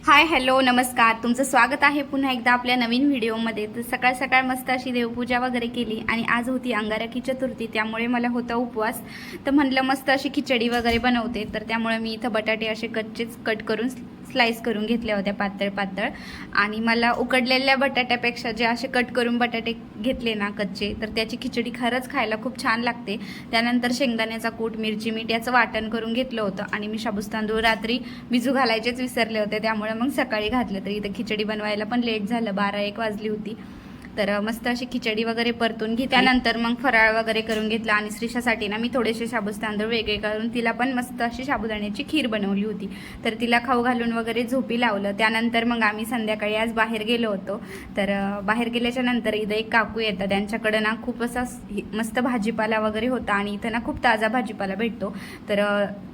Hi hello नमस्कार, तुमचं स्वागत आहे पुन्हा एकदा आपल्या नवीन व्हिडिओमध्ये। तर सकाळ सकाळ मस्त अशी देवपूजा वगैरे केली आणि आज होती अंगारकी चतुर्थी, त्यामुळे मला होता उपवास। तर म्हणलं मस्त अशी खिचडी वगैरे बनवते, तर त्यामुळे मी इथं बटाटे असे कच्चेच कट करून स्लाइस करून घेतल्या होत्या पातळ पातळ। आणि मला उकडलेल्या बटाट्यापेक्षा जे असे कट करून बटाटे घेतले ना कच्चे, तर त्याची खिचडी खरंच खायला खूप छान लागते। त्यानंतर शेंगदाण्याचा कूट, मिरची, मीठ याचं वाटण करून घेतलं होतं आणि मी शाबूस तांदूळ रात्री भिजू घालायचेच विसरले होते, त्यामुळे मग सकाळी घातलं। तर इथं खिचडी बनवायला पण लेट झालं, 12-1 वाजली होती। तर मस्त अशी खिचडी वगैरे परतून घेतली, त्यानंतर मग फराळ वगैरे करून घेतला। आणि श्रीषासाठी ना मी थोडेसे शाबूस तांदूळ वेगळे करून तिला पण मस्त अशी साबुदाण्याची खीर बनवली होती, तर तिला खाऊ घालून वगैरे झोपी लावलं। त्यानंतर मग आम्ही संध्याकाळी आज बाहेर गेलो होतो। तर बाहेर गेल्याच्या नंतर इथं एक काकू येतात, त्यांच्याकडे ना खूप असा मस्त भाजीपाला वगैरे होता आणि इथं ना खूप ताजा भाजीपाला भेटतो। तर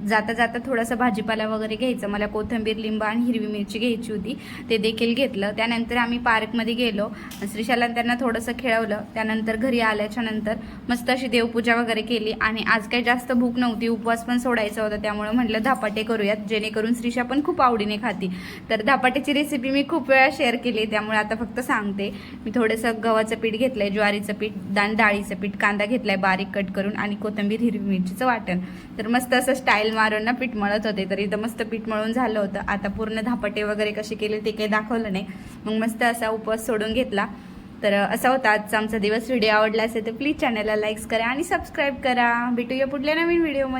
जाता जाता थोडासा भाजीपाला वगैरे घ्यायचं, मला कोथिंबीर, लिंबू आणि हिरवी मिरची घ्यायची होती, ते देखील घेतलं। त्यानंतर आम्ही पार्कमध्ये गेलो, श्रीषाला त्यांना थोडंसं खेळवलं। त्यानंतर घरी आल्याच्या नंतर मस्त अशी देवपूजा वगैरे केली आणि आज काही जास्त भूक नव्हती, उपवास पण सोडायचा होता, त्यामुळे म्हटलं धपाटे करूयात, जेणेकरून श्रीषा पण खूप आवडीने खाती। तर धपाट्याची रेसिपी मी खूप वेळा शेअर केली, त्यामुळे आता फक्त सांगते। मी थोडंसं गव्हाचं पीठ घेतलंय, ज्वारीचं पीठ, डाळीचं पीठ, कांदा घेतलाय बारीक कट करून आणि कोथिंबीर, हिरवी मिरचीचं वाटण। तर मस्त असं स्टाईल मारून ना पीठ मळत होते, तर इथं मस्त पीठ मळून झालं होतं। आता पूर्ण धपाटे वगैरे कसे केले ते काही दाखवलं नाही, मग मस्त असा उपवास सोडून घेतला। तर असा होता आजचा आमचा दिवस। व्हिडिओ आवडला असेल तर प्लीज चॅनलला लाईक करा आणि सबस्क्राईब करा। भेटूया पुढल्या नवीन व्हिडिओमध्ये।